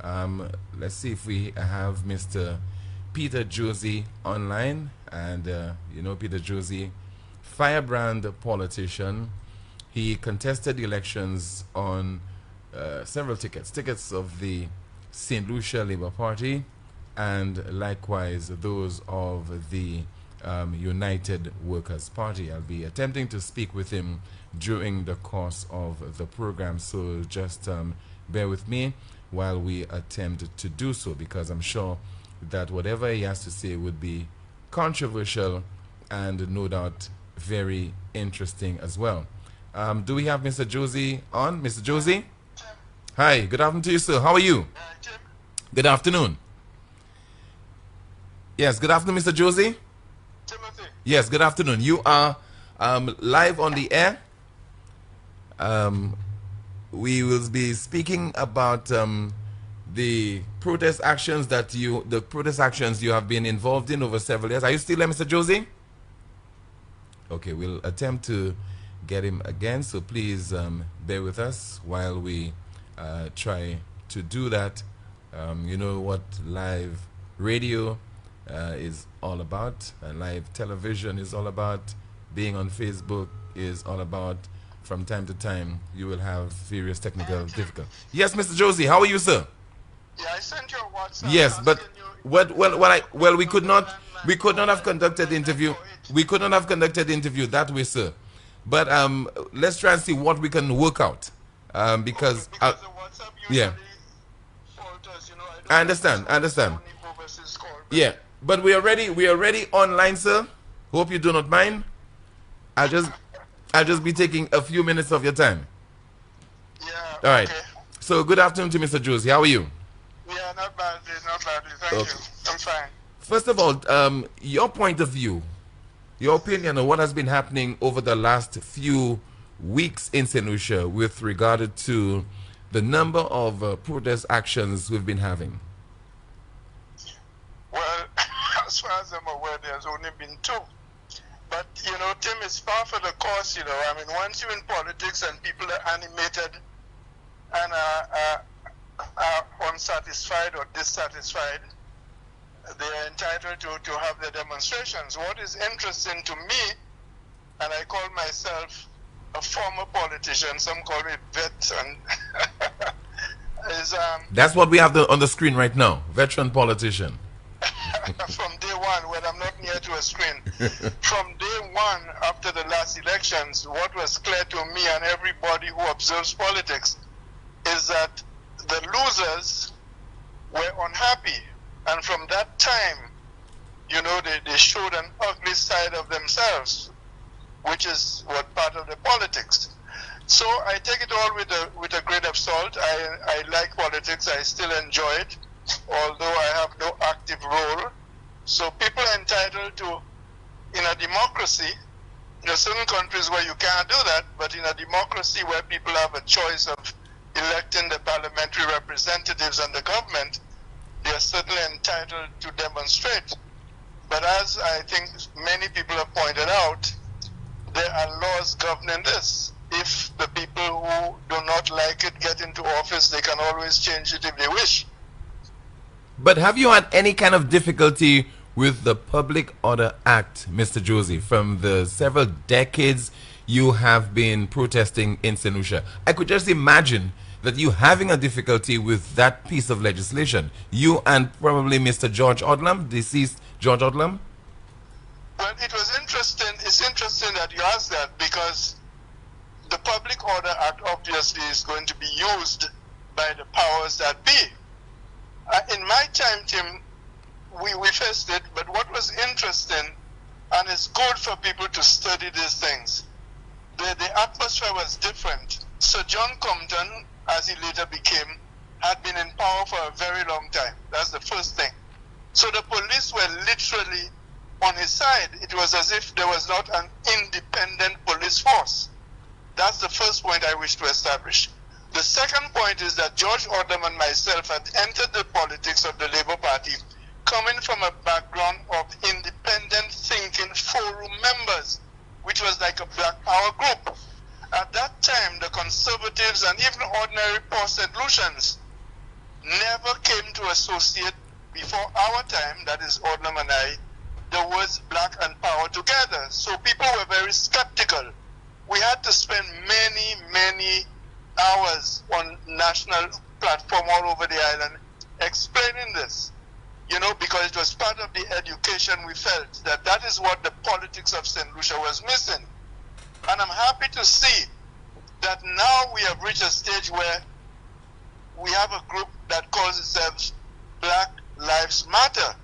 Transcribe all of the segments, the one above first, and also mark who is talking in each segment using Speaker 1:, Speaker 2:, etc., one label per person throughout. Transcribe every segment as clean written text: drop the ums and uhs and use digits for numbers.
Speaker 1: Let's see if we have Mr. Peter Josie online. And you know Peter Josie, firebrand politician. He contested the elections on several tickets of the St. Lucia Labour Party, and likewise those of the United Workers' Party. I'll be attempting to speak with him during the course of the program, so just bear with me while we attempt to do so, because I'm sure that whatever he has to say would be controversial and no doubt very interesting as well. Do we have Mr. Josie on? Mr. Josie? Hi, good afternoon to you, sir. How are you? Good afternoon. Yes, good afternoon, Mr. Josie.
Speaker 2: Timothy.
Speaker 1: Yes, good afternoon. You are live on the air. We will be speaking about the protest actions you have been involved in over several years. Are you still there, Mr. Josie? Okay, we'll attempt to get him again, so please bear with us while we try to do that. You know what live radio is all about, and live television is all about, being on Facebook is all about. From time to time, you will have various technical difficulties. Yes, Mr. Josie, how are you, sir?
Speaker 2: Yeah, I sent you a WhatsApp.
Speaker 1: Yes, but we could not have conducted the interview. We could not have conducted the interview that way, sir. But let's try and see what we can work out. Because
Speaker 2: the WhatsApp
Speaker 1: yeah,
Speaker 2: falters,
Speaker 1: I understand. Yeah, but we are ready online, sir. Hope you do not mind. I'll just be taking a few minutes of your time.
Speaker 2: Yeah.
Speaker 1: All right.
Speaker 2: Okay.
Speaker 1: So good afternoon to Mr. Josie. How are you?
Speaker 2: Yeah, not badly. Thank you. I'm fine.
Speaker 1: First of all, your point of view, your opinion on what has been happening over the last few weeks in St. Lucia with regard to the number of protest actions we've been having.
Speaker 2: Well, as far as I'm aware, there's only been 2. But, Tim, it's par for the course, I mean, once you're in politics and people are animated and are unsatisfied or dissatisfied, they're entitled to have their demonstrations. What is interesting to me, and I call myself a former politician, some call me vet, and is
Speaker 1: that's what we have on the screen right now, veteran politician.
Speaker 2: From day one, when I'm not near to a screen, from day one after the last elections, what was clear to me and everybody who observes politics is that the losers were unhappy, and from that time, they showed an ugly side of themselves, which is what part of the politics. So I take it all with a grain of salt. I like politics. I still enjoy it, although I have no active role. So people are entitled to, in a democracy, there are certain countries where you can't do that, but in a democracy where people have a choice of electing the parliamentary representatives and the government, they are certainly entitled to demonstrate. But as I think many people have pointed out, there are laws governing this. If the people who do not like it get into office, they can always change it if they wish.
Speaker 1: But have you had any kind of difficulty with the Public Order Act, Mr. Josie, from the several decades you have been protesting in St. Lucia? I could just imagine that you having a difficulty with that piece of legislation. You and probably Mr. George Odlum, deceased George Odlum?
Speaker 2: Well, it was interesting. It's interesting that you asked that, because the Public Order Act obviously is going to be used by the powers that be. In my time, Tim, we faced it, but what was interesting, and it's good for people to study these things, the atmosphere was different. Sir John Compton, as he later became, had been in power for a very long time. That's the first thing. So the police were literally on his side. It was as if there was not an independent police force. That's the first point I wish to establish. The second point is that George Odlum and myself had entered the politics of the Labour Party coming from a background of independent thinking forum members, which was like a Black Power group. At that time, the Conservatives and even ordinary poor St. Lucians never to associate before our time, that is Odlum and I, the words black and power together. So people were very skeptical. We had to spend many hours on national platform all over the island explaining this, because it was part of the education. We felt that that is what the politics of St. Lucia was missing. And I'm happy to see that now we have reached a stage where we have a group that calls itself Black Lives Matter.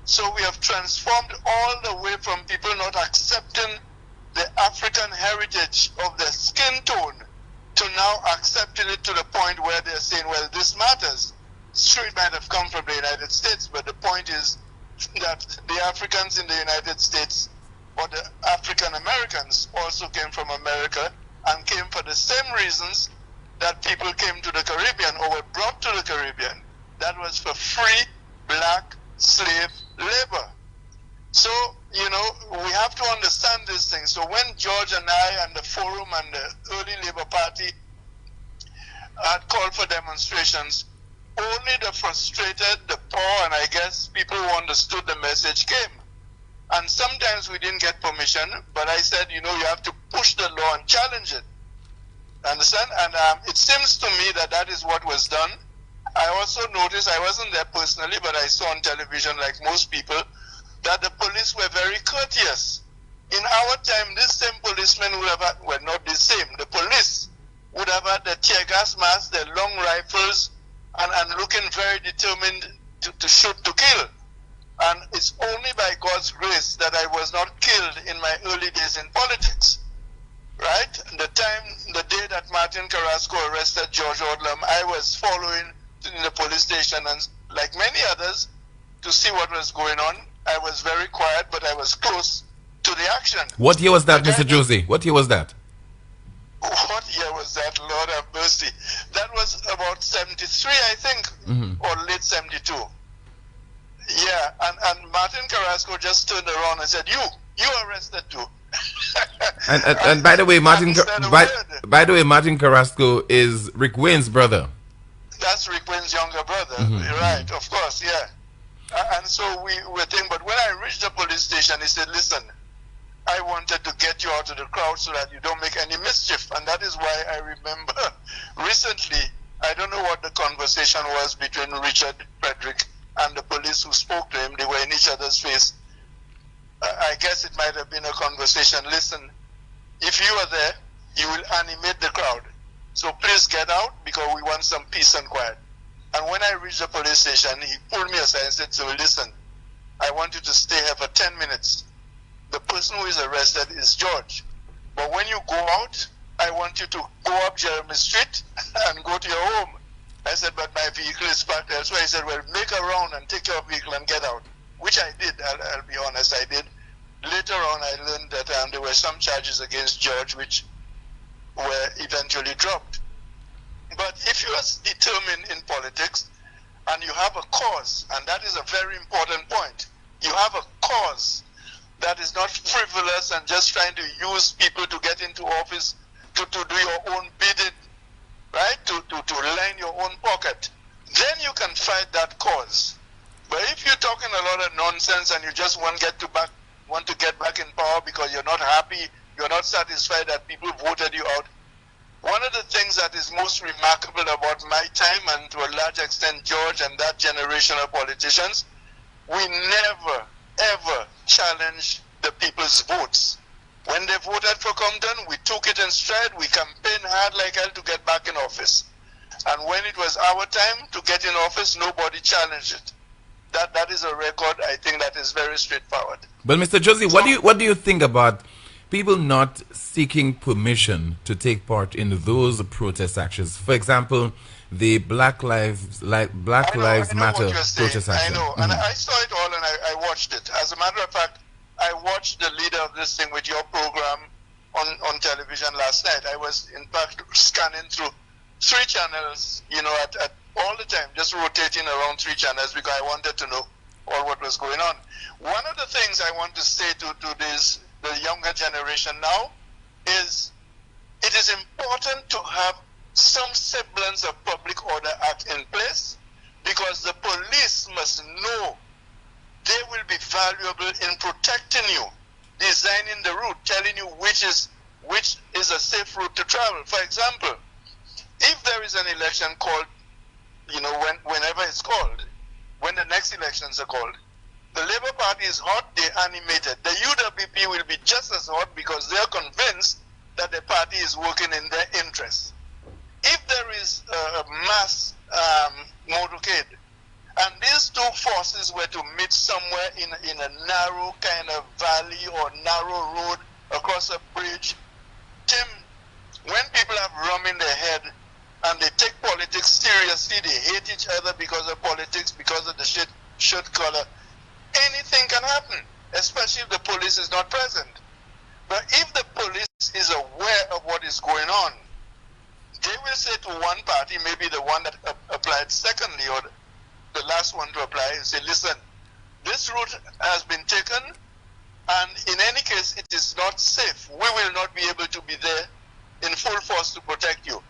Speaker 2: So we have transformed all the way from people not accepting the African heritage of their skin tone to now accepting it to the point where they're saying, well, this matters. Sure, it might have come from the United States, but the point is that the Africans in the United States, or the African Americans, also came from America and came for the same reasons that people came to the Caribbean or were brought to the Caribbean. That was for free black slave labor. So, we have to understand this thing. So when George and I and the Forum and the early Labour Party had called for demonstrations, only the frustrated, the poor, and I guess people who understood the message came. And sometimes we didn't get permission, but I said, you have to push the law and challenge it. Understand? And it seems to me that that is what was done. I also noticed, I wasn't there personally, but I saw on television, like most people, that the police were very courteous. In our time, this same policemen would have had, well, not the same, the police would have had their tear gas masks, their long rifles, and looking very determined to shoot to kill. And it's only by God's grace that I was not killed in my early days in politics. Right? The day that Martin Carrasco arrested George Odlum, I was following in the police station, and like many others, to see what was going on. I was very quiet, but I was close to the action.
Speaker 1: What year was that, Mr. Josie? What year was that?
Speaker 2: What year was that, Lord have mercy? That was about 73, I think, or late 72. Yeah, and Martin Carrasco just turned around and said, you arrested too.
Speaker 1: and by the way, by the way, Martin Carrasco is Rick Wayne's brother.
Speaker 2: That's Rick Wayne's younger brother, right? Of course, yeah. And so we were thinking, but when I reached the police station, he said, listen, I wanted to get you out of the crowd so that you don't make any mischief. And that is why I remember recently, I don't know what the conversation was between Richard Frederick and the police who spoke to him. They were in each other's face. I guess it might have been a conversation. Listen, if you are there, you will animate the crowd. So please get out because we want some peace and quiet. And when I reached the police station, he pulled me aside and said, so listen, I want you to stay here for 10 minutes. The person who is arrested is George. But when you go out, I want you to go up Jeremy Street and go to your home. I said, but my vehicle is parked elsewhere. He said, well, make a round and take your vehicle and get out. Which I did, I'll be honest, I did. Later on, I learned that there were some charges against George which were eventually dropped. But if you are determined in politics and you have a cause, and that is a very important point, you have a cause that is not frivolous and just trying to use people to get into office to do your own bidding, right, to line your own pocket, then you can fight that cause. But if you're talking a lot of nonsense and you just want to get back in power because you're not happy, you're not satisfied that people voted you out, one of the things that is most remarkable about my time, and to a large extent George and that generation of politicians, we never, ever challenged the people's votes. When they voted for Compton, we took it in stride, we campaigned hard like hell to get back in office. And when it was our time to get in office, nobody challenged it. That is a record, I think, that is very straightforward.
Speaker 1: But Mr. Josie, what do you think about people not seeking permission to take part in those protest actions? For example, the Black Lives Matter protest action.
Speaker 2: I know, and I saw it all and I watched it. As a matter of fact, I watched the leader of this thing with your program on television last night. I was, in fact, scanning through 3 channels, at all the time, just rotating around 3 channels because I wanted to know all what was going on. One of the things I want to say to the younger generation now is it is important to have some semblance of public order act in place, because the police must know they will be valuable in protecting you, designing the route, telling you which is a safe route to travel. For example, if there is an election called, whenever it's called, when the next elections are called, the Labour Party is hot, they're animated. The UWP will be just as hot because they're convinced that the party is working in their interests. If there is a mass motorcade, and these two forces were to meet somewhere in a narrow kind of valley or narrow road across a bridge, Tim, when people have rum in their head and they take politics seriously, they hate each other because of politics, because of the shirt color, anything can happen, especially if the police is not present. But if the police is aware of what is going on, they will say to one party, maybe the one that applied secondly or the last one to apply, and say, listen, this route has been taken, and in any case, it is not safe. We will not be able to be there in full force to protect you.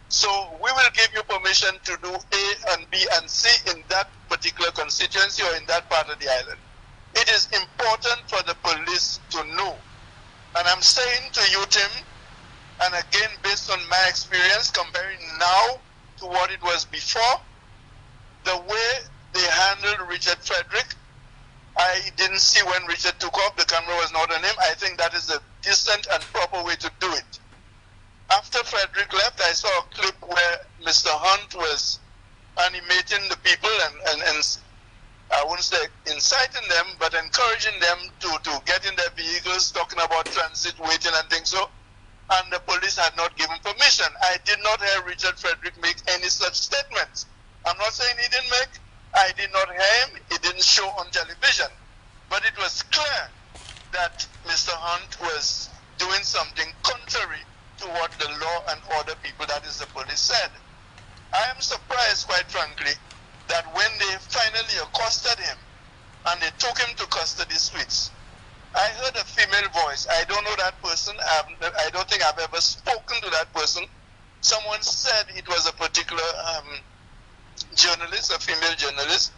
Speaker 2: So we will give you permission to do A and B and C in that particular constituency or in that part of the island. It is important for the police to know. And I'm saying to you, Tim, and again, based on my experience, comparing now to what it was before, the way they handled Richard Frederick, I didn't see when Richard took off. The camera was not on him. I think that is a decent and proper way to do it. After Frederick left, I saw a clip where Mr. Hunt was animating the people and I wouldn't say inciting them, but encouraging them to get in their vehicles, talking about transit, waiting and things so. And the police had not given permission. I did not hear Richard Frederick make any such statements. I'm not saying he didn't make. I did not hear him. It didn't show on television. But it was clear that Mr. Hunt was doing something contrary to what the law and order people, that is the police, said. I am surprised, quite frankly, that when they finally accosted him and they took him to custody suites, I heard a female voice. I don't know that person. I don't think I've ever spoken to that person. Someone said it was a particular journalist, a female journalist.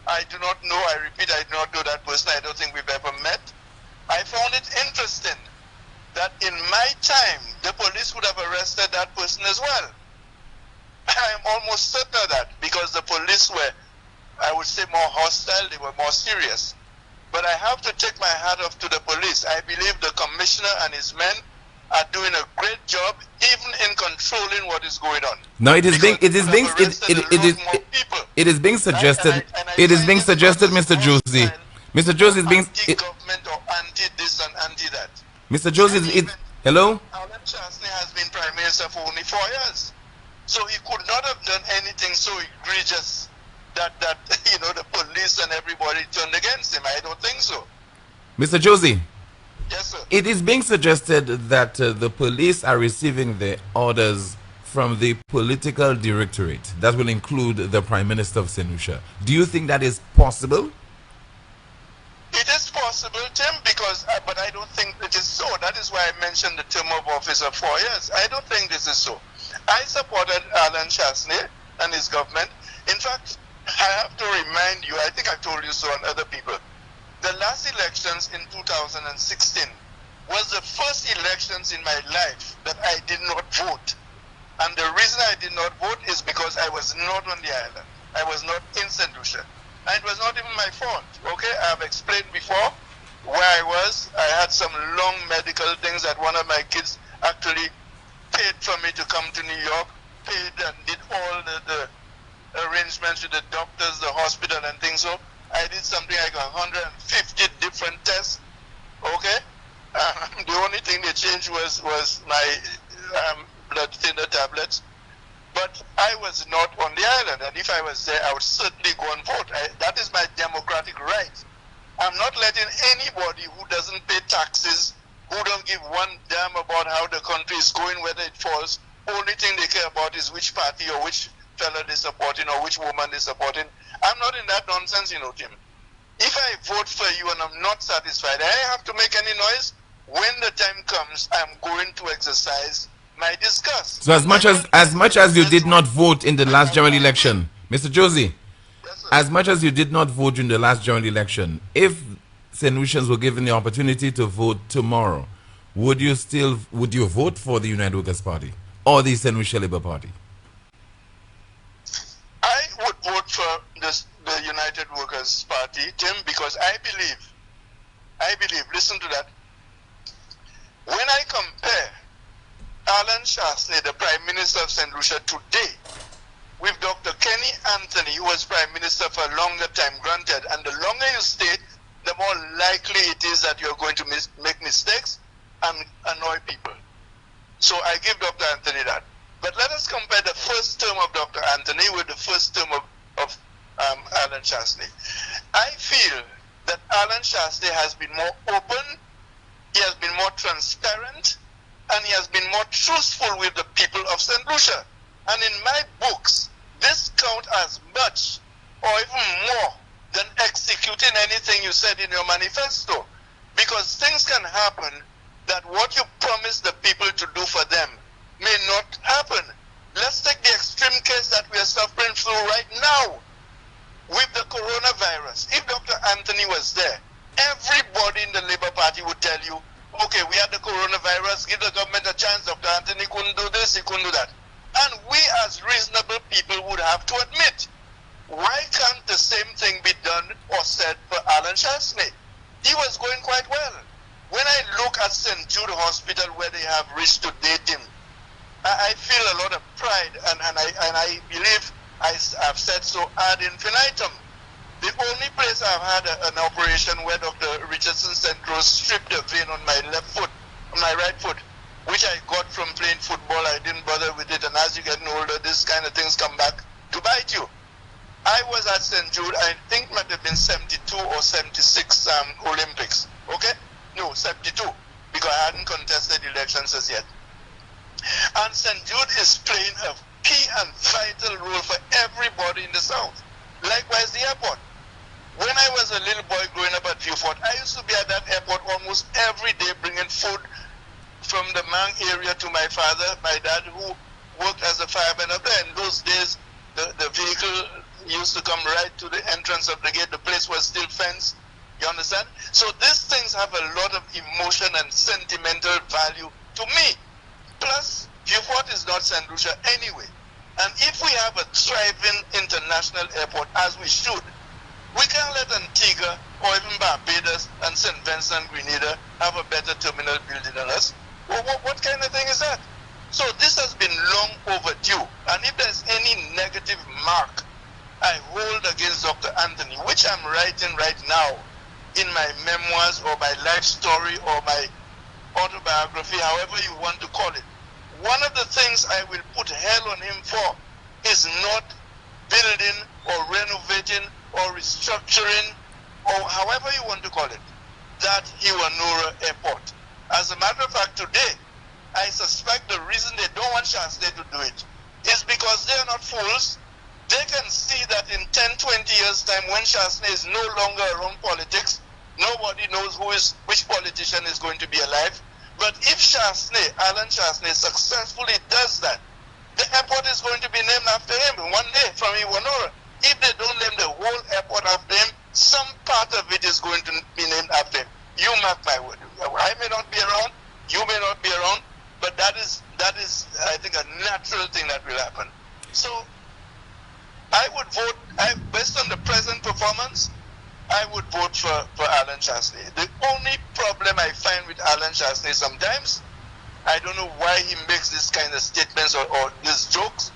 Speaker 2: I do not know. I repeat, I do not know that person. I don't think we've ever met. I found it interesting that in my time, the police would have arrested that person as well. I am almost certain of that because the police were, I would say, more hostile. They were more serious. But I have to take my hat off to the police. I believe the commissioner and his men are doing a great job, even in controlling what is going on.
Speaker 1: No, it is being suggested. It is being suggested, Mr. Josie. Mr. Josie is being
Speaker 2: anti-government or anti-this and anti-that.
Speaker 1: Mr. Josie, hello.
Speaker 2: Alan Chasney has been prime minister for only 4 years, so he could not have done anything so egregious that the police and everybody turned against him. I don't think so.
Speaker 1: Mr. Josie.
Speaker 2: Yes, sir.
Speaker 1: It is being suggested that the police are receiving the orders from the political directorate. That will include the Prime Minister of St. Lucia. Do you think that is possible?
Speaker 2: It is possible, Tim, but I don't think it is so. That is why I mentioned the term of office of 4 years. I don't think this is so. I supported Alan Chasney and his government. In fact, I have to remind you, I think I told you so and other people, the last elections in 2016 was the first elections in my life that I did not vote. And the reason I did not vote is because I was not on the island. I was not in St. Lucia. And it was not even my fault. Okay, I have explained before where I was. I had some long medical things that one of my kids actually paid for me to come to New York, paid and did all the arrangements with the doctors, the hospital and things. So I did something like 150 different tests. Okay, the only thing they changed was my blood thinner tablets. But I was not on the island, and if I was there, I would certainly go and vote. That is my democratic right. I'm not letting anybody who doesn't pay taxes, who don't give one damn about how the country is going, whether it falls, only thing they care about is which party or which fella they're supporting or which woman they're supporting. I'm not in that nonsense, Tim. If I vote for you and I'm not satisfied, I have to make any noise. When the time comes, I'm going to exercise my disgust.
Speaker 1: So as much as you did not vote in the last general election, Mr. Josie, as much as you did not vote during the last general election, if St. Lucians were given the opportunity to vote tomorrow, would you vote for the United Workers' Party or the St. Lucia Labour Party?
Speaker 2: I would vote for the United Workers' Party, Tim, because I believe, listen to that. When I compare Alan Shastney, the Prime Minister of St. Lucia today, with Dr. Kenny Anthony, who was Prime Minister for a longer time, granted, and the longer you stay, the more likely it is that you're going to make mistakes and annoy people. So I give Dr. Anthony that. But let us compare the first term of Dr. Anthony with the first term of Alan Shastney. I feel that Alan Shastney has been more open, he has been more transparent, and he has been more truthful with the people of St. Lucia. And in my books, this counts as much or even more than executing anything you said in your manifesto. Because things can happen that what you promised the people to do for them may not happen. Let's take the extreme case that we are suffering through right now with the coronavirus. If Dr. Anthony was there, everybody in the Labour Party would tell you, okay, we had the coronavirus, give the government a chance, Dr. Anthony couldn't do this, he couldn't do that. And we as reasonable people would have to admit, why can't the same thing be done or said for Alan Shastney? He was going quite well. When I look at St. Jude Hospital where they have reached to date him, I feel a lot of pride, and I believe I've said so ad infinitum. The only place I've had an operation where Dr. Richardson Centros stripped a vein on my left foot, on my right foot, which I got from playing football. I didn't bother with it, and as you get older, this kind of things come back to bite you. I was at St. Jude, I think it might have been 72 or 76 Olympics, okay? No, 72, because I hadn't contested elections as yet. And St. Jude is playing a key and vital role for everybody in the South. Likewise, the airport. When I was a little boy growing up at Beaufort, I used to be at that airport almost every day bringing food from the Mang area to my father, my dad, who worked as a fireman up there. In those days, the vehicle used to come right to the entrance of the gate. The place was still fenced. You understand? So these things have a lot of emotion and sentimental value to me. Plus, Beaufort is not St. Lucia anyway. And if we have a thriving international airport, as we should, we can't let Antigua or even Barbados and St. Vincent Grenada have a better terminal building than us. Well, what kind of thing is that? So this has been long overdue. And if there's any negative mark I hold against Dr. Anthony, which I'm writing right now in my memoirs or my life story or my autobiography, however you want to call it, one of the things I will put hell on him for is not building or renovating or restructuring, or however you want to call it, that Iwanura Airport. As a matter of fact, today, I suspect the reason they don't want Shastney to do it is because they are not fools. They can see that in 10, 20 years' time, when Shastney is no longer around politics, nobody knows which politician is going to be alive. But if Shastney, Alan Shastney, successfully does that, the airport is going to be named after him one day from Iwanura. If they don't name the whole airport after him, some part of it is going to be named after him. You mark my word. I may not be around, you may not be around, but that is, I think, a natural thing that will happen. So I would vote, based on the present performance, I would vote for Alan Shastney. The only problem I find with Alan Shastney sometimes, I don't know why he makes this kind of statements or these jokes.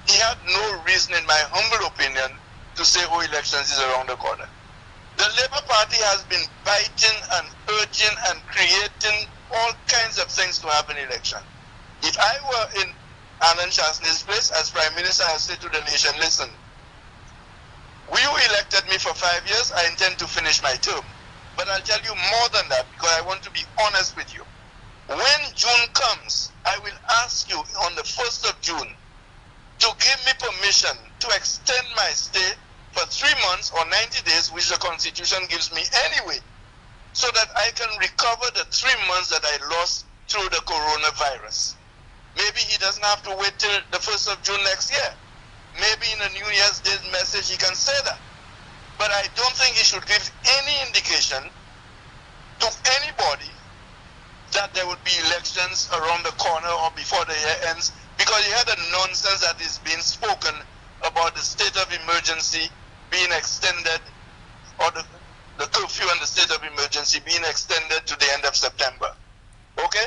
Speaker 2: He had no reason, in my humble opinion, to say, oh, elections is around the corner. The Labour Party has been biting and urging and creating all kinds of things to have an election. If I were in Alan Shastney's place as Prime Minister, I say to the nation, listen, you elected me for 5 years, I intend to finish my term. But I'll tell you more than that, because I want to be honest with you. When June comes, I will ask you on the 1st of June to give me permission to extend my stay for 3 months or 90 days, which the Constitution gives me anyway, so that I can recover the 3 months that I lost through the coronavirus. Maybe he doesn't have to wait till the 1st of June next year. maybe in a New Year's Day message he can say that. But I don't think he should give any indication to anybody that there would be elections around the corner or before the year ends, because you heard the nonsense that is being spoken about the state of emergency being extended, or the curfew and the state of emergency being extended to the end of September. Okay?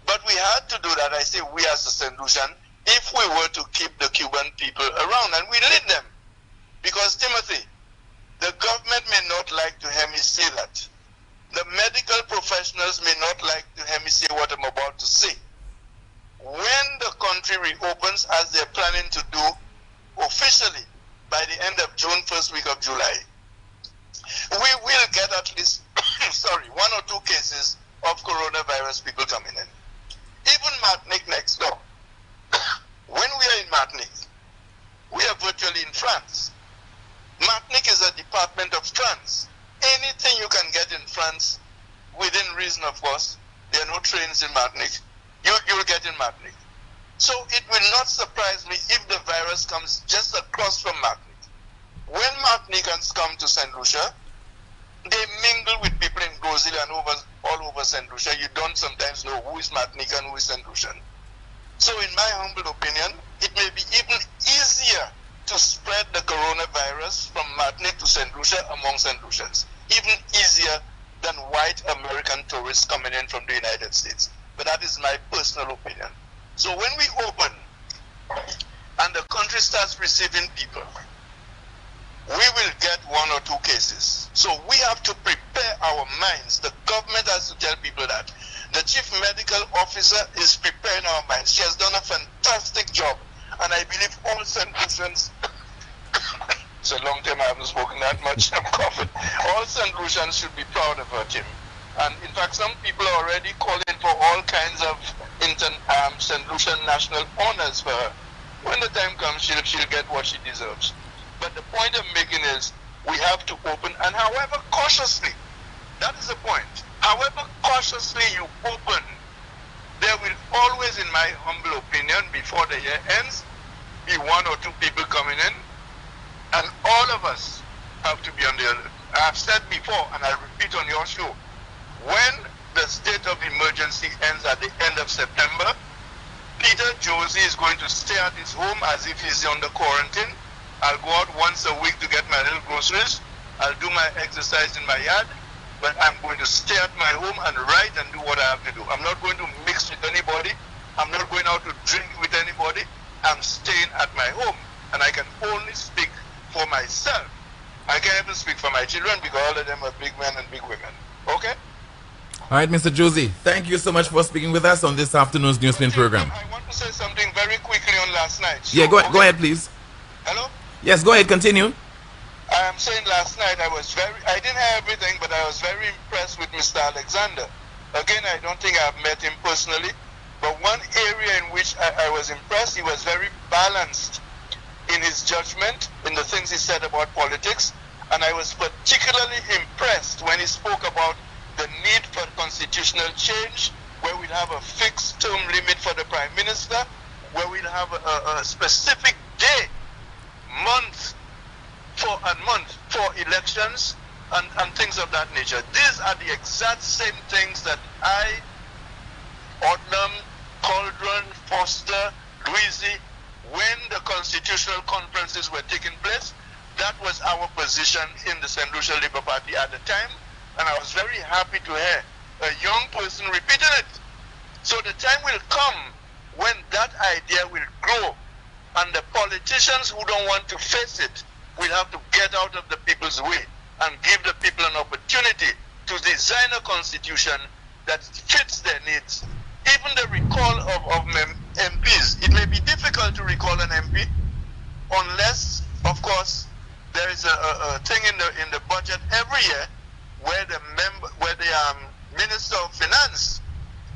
Speaker 2: But we had to do that, I say we as a St. Lucian, if we were to keep the Cuban people around, and we lead them. Because, Timothy, the government may not like to hear me say that. The medical professionals may not like to hear me say what I'm about to say. When the country reopens, as they're planning to do officially by the end of June, first week of July, we will get at least, one or two cases of coronavirus people coming in. Even Martinique next door. When we are in Martinique, we are virtually in France. Martinique is a department of France. Anything you can get in France, within reason, of course. There are no trains in Martinique. You'll get in Martinique. So it will not surprise me if the virus comes just across from Martinique. When Martinicans come to St. Lucia, they mingle with people in Gozil and all over St. Lucia. You don't sometimes know who is Martinican and who is St. Lucian. So in my humble opinion, it may be even easier to spread the coronavirus from Martinique to St. Lucia among St. Lucians. Even easier than white American tourists coming in from the United States. But that is my personal opinion. So when we open and the country starts receiving people, we will get one or two cases. So we have to prepare our minds. The government has to tell people that. The chief medical officer is preparing our minds. She has done a fantastic job. And I believe all St. Lucians, it's a long time I haven't spoken that much, I'm coughing. All St. Lucians should be proud of her, Tim. And in fact, some people are already calling for all kinds of St. Lucian national honors for her. When the time comes, she'll get what she deserves. But the point I'm making is we have to open, and however cautiously, that is the point. However cautiously you open, there will always, in my humble opinion, before the year ends, be one or two people coming in, and all of us have to be on the alert. I have said before, and I'll repeat on your show, when the state of emergency ends at the end of September, Peter Josie is going to stay at his home as if he's under quarantine. I'll go out once a week to get my little groceries. I'll do my exercise in my yard, but I'm going to stay at my home and write and do what I have to do. I'm not going to mix with anybody. I'm not going out to drink with anybody. I'm staying at my home, and I can only speak for myself. I can't even speak for my children because all of them are big men and big women. Okay?
Speaker 1: All right, Mr. Josie, thank you so much for speaking with us on this afternoon's Newsspin program.
Speaker 2: I want to say something very quickly on last night. So,
Speaker 1: yeah, go ahead, please.
Speaker 2: Hello?
Speaker 1: Yes, go ahead, continue.
Speaker 2: I am saying last night I didn't have everything, but I was very impressed with Mr. Alexander. Again, I don't think I've met him personally, but one area in which I was impressed, he was very balanced in his judgment, in the things he said about politics, and I was particularly impressed when he spoke about the need for constitutional change, where we'll have a fixed term limit for the Prime Minister, where we'll have a specific day, month for elections and things of that nature. These are the exact same things that I, Odlum, Cauldron, Foster, Louisi, when the constitutional conferences were taking place, that was our position in the St. Lucia Labour Party at the time, and I was very happy to hear a young person repeating it. So the time will come when that idea will grow, and the politicians who don't want to face it will have to get out of the people's way and give the people an opportunity to design a constitution that fits their needs. Even the recall of MPs, it may be difficult to recall an MP unless, of course, there is a thing in the budget every year where the Minister of Finance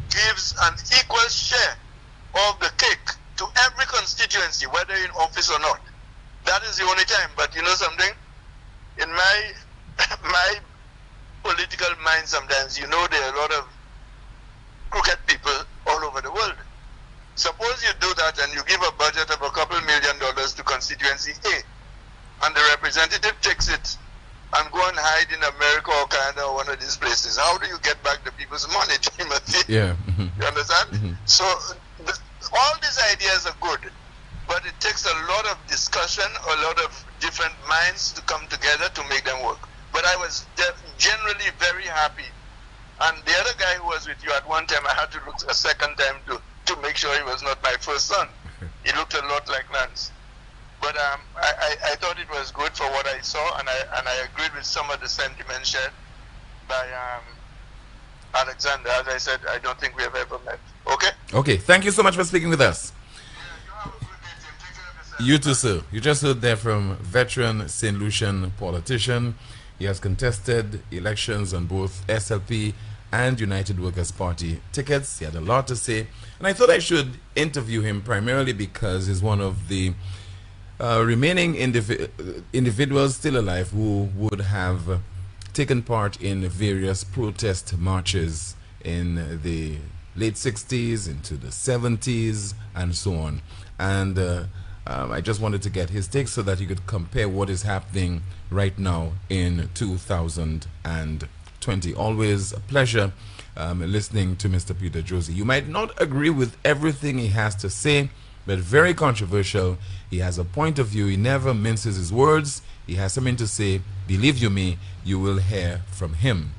Speaker 2: gives an equal share of the cake to every constituency, whether in office or not. That is the only time. But you know something? In my political mind sometimes, you know, there are a lot of crooked people all over the world. Suppose you do that and you give a budget of a couple $1 million to constituency A, and the representative takes it and go and hide in America or Canada or one of these places. How do you get back the people's money, Timothy?
Speaker 1: Yeah.
Speaker 2: You understand? So all these ideas are good, but it takes a lot of discussion, a lot of different minds to come together to make them work. But I was generally very happy. And the other guy who was with you at one time, I had to look a second time to make sure he was not my first son. He looked a lot like Lance. But I thought it was good for what I saw, and I agreed with some of the sentiments shared by Alexander. As I said, I don't think we have ever met. Okay?
Speaker 1: Okay, thank you so much for speaking with us.
Speaker 2: Yeah, you have a good day, Tim. Take care of yourself.
Speaker 1: You too, sir. You just heard there from veteran St. Lucian politician. He has contested elections on both SLP and United Workers' Party tickets. He had a lot to say. And I thought I should interview him primarily because he's one of the remaining individuals still alive who would have taken part in various protest marches in the late 60s into the 70s and so on. And I just wanted to get his take so that you could compare what is happening right now in 2020. Always a pleasure listening to Mr. Peter Josie. You might not agree with everything he has to say, but very controversial. He has a point of view. He never minces his words. He has something to say. Believe you me, you will hear from him.